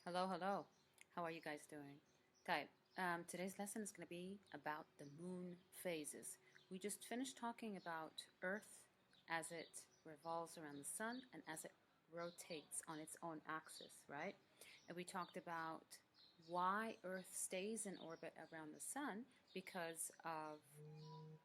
Hello, hello. How are you guys doing? Okay, today's lesson is going to be about the moon phases. We just finished talking about Earth as it revolves around the sun and as it rotates on its own axis, right? And we talked about why Earth stays in orbit around the sun because of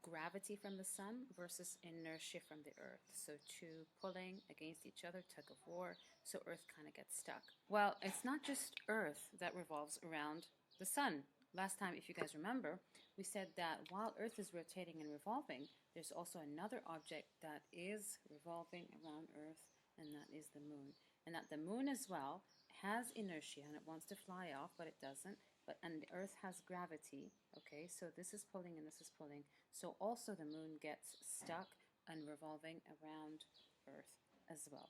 gravity from the sun versus inertia from the earth. So two pulling against each other, tug of war. So earth kind of gets stuck. Well, it's not just earth that revolves around the sun. Last time, if you guys remember, we said that while earth is rotating and revolving, there's also another object that is revolving around earth, and that is the moon. And that the moon as well has inertia and it wants to fly off, but it doesn't. And the earth has gravity. Okay, so this is pulling and this is pulling. So also the moon gets stuck and revolving around Earth as well.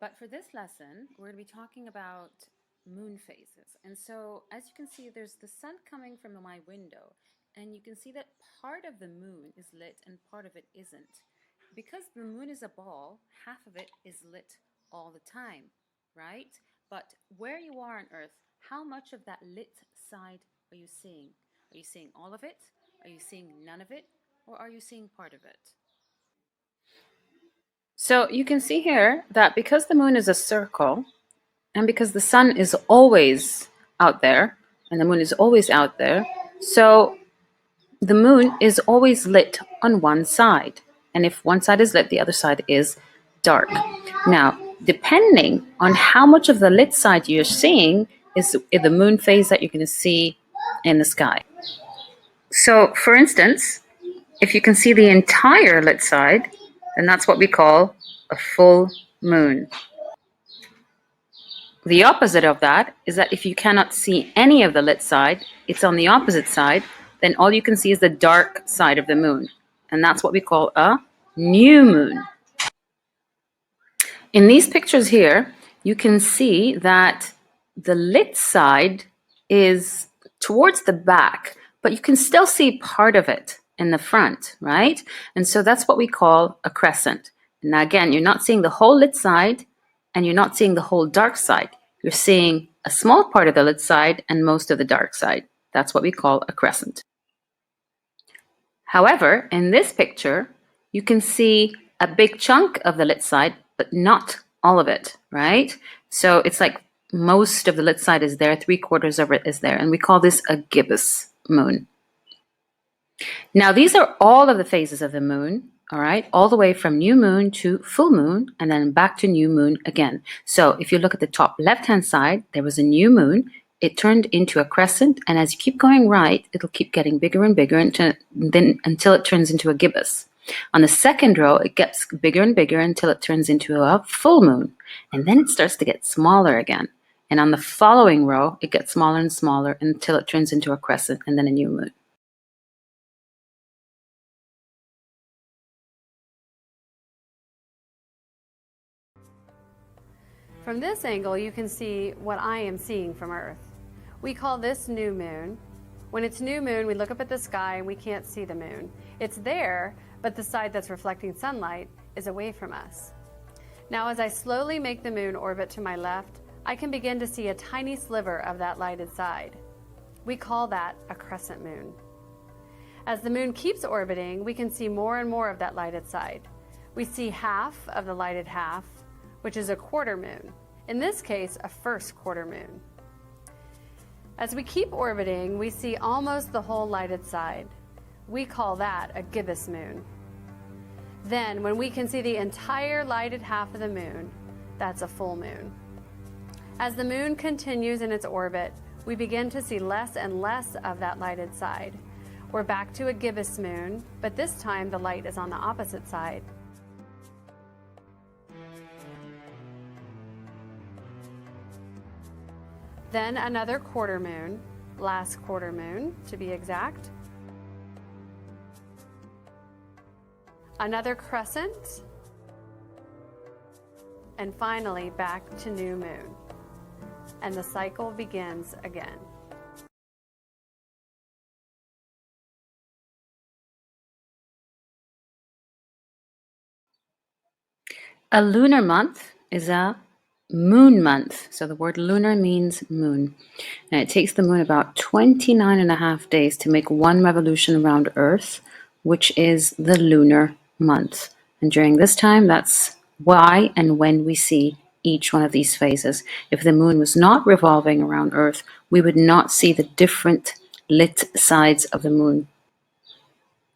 But for this lesson, we're going to be talking about moon phases. And so as you can see, there's the sun coming from my window, and you can see that part of the moon is lit and part of it isn't. Because the moon is a ball, half of it is lit all the time, right? But where you are on Earth, how much of that lit side are you seeing? Are you seeing all of it? Are you seeing none of it? Or are you seeing part of it? So you can see here that because the moon is a circle, and because the sun is always out there, and the moon is always out there, so the moon is always lit on one side. And if one side is lit, the other side is dark. Now, depending on how much of the lit side you're seeing is the moon phase that you're going to see in the sky. So, for instance, if you can see the entire lit side, then that's what we call a full moon. The opposite of that is that if you cannot see any of the lit side, it's on the opposite side, then all you can see is the dark side of the moon. And that's what we call a new moon. In these pictures here, you can see that the lit side is towards the back, but you can still see part of it in the front, right? And so that's what we call a crescent. Now, again, you're not seeing the whole lit side and you're not seeing the whole dark side. You're seeing a small part of the lit side and most of the dark side. That's what we call a crescent. However, in this picture, you can see a big chunk of the lit side, but not all of it, right? So it's like most of the lit side is there, 3/4 of it is there, and we call this a gibbous moon. Now, these are all of the phases of the moon, all right, all the way from new moon to full moon, and then back to new moon again. So if you look at the top left-hand side, there was a new moon. It turned into a crescent, and as you keep going right, it'll keep getting bigger and bigger until it turns into a gibbous. On the second row, it gets bigger and bigger until it turns into a full moon, and then it starts to get smaller again. And on the following row, it gets smaller and smaller until it turns into a crescent and then a new moon. From this angle, you can see what I am seeing from Earth. We call this new moon. When it's new moon, we look up at the sky and we can't see the moon. It's there, but the side that's reflecting sunlight is away from us. Now, as I slowly make the moon orbit to my left, I can begin to see a tiny sliver of that lighted side. We call that a crescent moon. As the moon keeps orbiting, we can see more and more of that lighted side. We see half of the lighted half, which is a quarter moon. In this case, a first quarter moon. As we keep orbiting, we see almost the whole lighted side. We call that a gibbous moon. Then, when we can see the entire lighted half of the moon, that's a full moon. As the moon continues in its orbit, we begin to see less and less of that lighted side. We're back to a gibbous moon, but this time the light is on the opposite side. Then another quarter moon, last quarter moon to be exact. Another crescent, and finally back to new moon. And the cycle begins again. A lunar month is a moon month. So the word lunar means moon. And it takes the moon about 29 and a half days to make one revolution around Earth, which is the lunar month. And during this time, that's why and when we see each one of these phases. If the moon was not revolving around Earth, we would not see the different lit sides of the moon.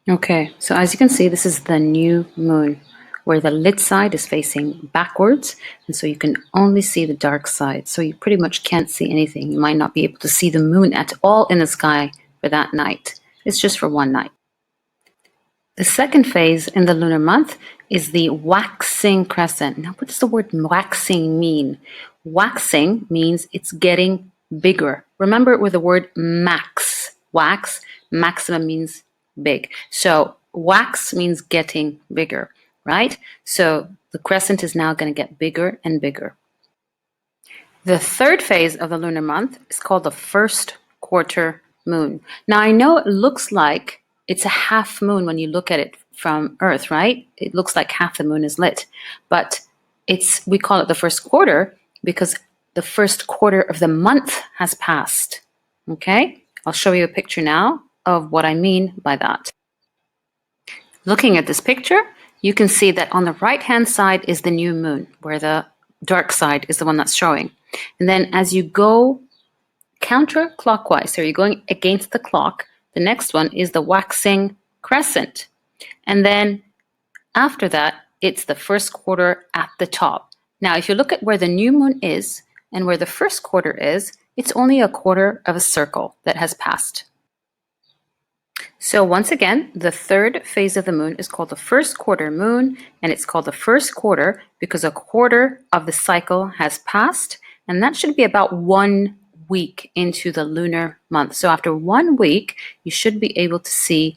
Okay, so as you can see, this is the new moon, where the lit side is facing backwards, and so you can only see the dark side. So you pretty much can't see anything. You might not be able to see the moon at all in the sky for that night. It's just for one night. The second phase in the lunar month is the waxing crescent. Now, what does the word waxing mean? Waxing means it's getting bigger. Remember with the word max, wax, maximum means big. So wax means getting bigger, right? So the crescent is now going to get bigger and bigger. The third phase of the lunar month is called the first quarter moon. Now, I know it looks like it's a half moon when you look at it from Earth, right? It looks like half the moon is lit, but we call it the first quarter because the first quarter of the month has passed. Okay, I'll show you a picture now of what I mean by that. Looking at this picture, you can see that on the right-hand side is the new moon, where the dark side is the one that's showing. And then as you go counterclockwise, so you're going against the clock, the next one is the waxing crescent. And then after that, it's the first quarter at the top. Now, if you look at where the new moon is and where the first quarter is, it's only a quarter of a circle that has passed. So once again, the third phase of the moon is called the first quarter moon, and it's called the first quarter because a quarter of the cycle has passed, and that should be about 1 week into the lunar month. So after 1 week, you should be able to see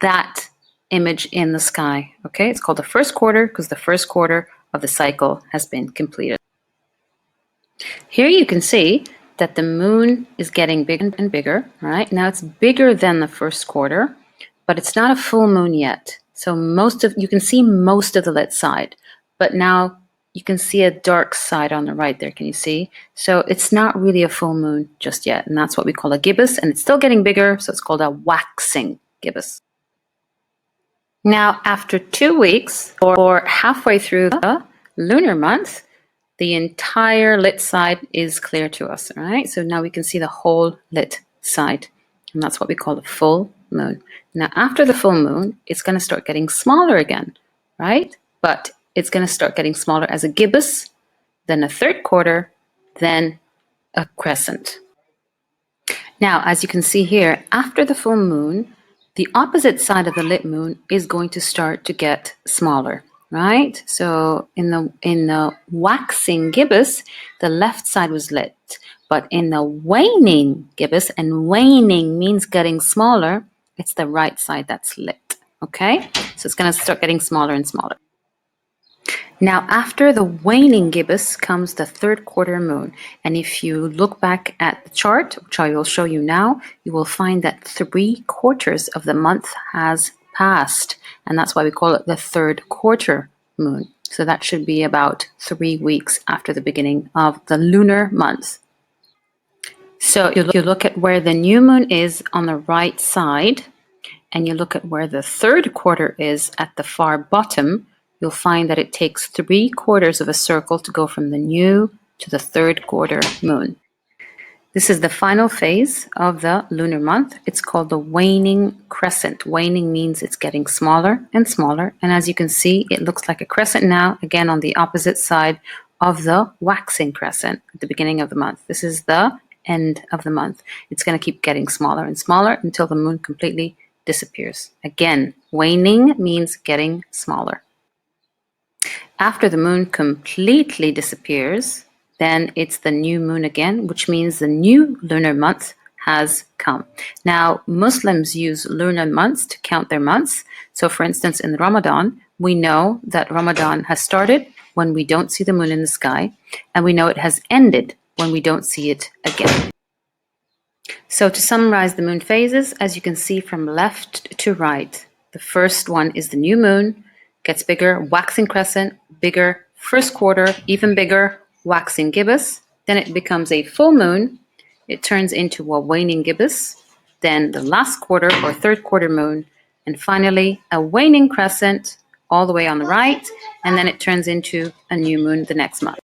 that image in the sky. Okay, it's called the first quarter because the first quarter of the cycle has been completed. Here you can see that the moon is getting bigger and bigger, right? Now it's bigger than the first quarter, but it's not a full moon yet. So you can see most of the lit side, but now you can see a dark side on the right there. Can you see? So it's not really a full moon just yet, and that's what we call a gibbous, and it's still getting bigger, so it's called a waxing gibbous. Now, after 2 weeks, or halfway through the lunar month, the entire lit side is clear to us, all right? So now we can see the whole lit side, and that's what we call a full moon. Now, after the full moon, it's going to start getting smaller again, right? But it's going to start getting smaller as a gibbous, then a third quarter, then a crescent. Now, as you can see here, after the full moon, the opposite side of the lit moon is going to start to get smaller, right? So in the waxing gibbous, the left side was lit, but in the waning gibbous, and waning means getting smaller, it's the right side that's lit, okay? So it's going to start getting smaller and smaller. Now, after the waning gibbous comes the third quarter moon. And if you look back at the chart, which I will show you now, you will find that 3/4 of the month has passed. And that's why we call it the third quarter moon. So that should be about 3 weeks after the beginning of the lunar month. So you look at where the new moon is on the right side, and you look at where the third quarter is at the far bottom, you'll find that it takes 3/4 of a circle to go from the new to the third quarter moon. This is the final phase of the lunar month. It's called the waning crescent. Waning means it's getting smaller and smaller. And as you can see, it looks like a crescent now, again on the opposite side of the waxing crescent at the beginning of the month. This is the end of the month. It's going to keep getting smaller and smaller until the moon completely disappears. Again, waning means getting smaller. After the moon completely disappears, then it's the new moon again, which means the new lunar month has come. Now, Muslims use lunar months to count their months. So, for instance, in Ramadan, we know that Ramadan has started when we don't see the moon in the sky, and we know it has ended when we don't see it again. So, to summarize the moon phases, as you can see from left to right, the first one is the new moon, gets bigger, waxing crescent, bigger, first quarter, even bigger, waxing gibbous, then it becomes a full moon, it turns into a waning gibbous, then the last quarter or third quarter moon, and finally a waning crescent all the way on the right, and then it turns into a new moon the next month.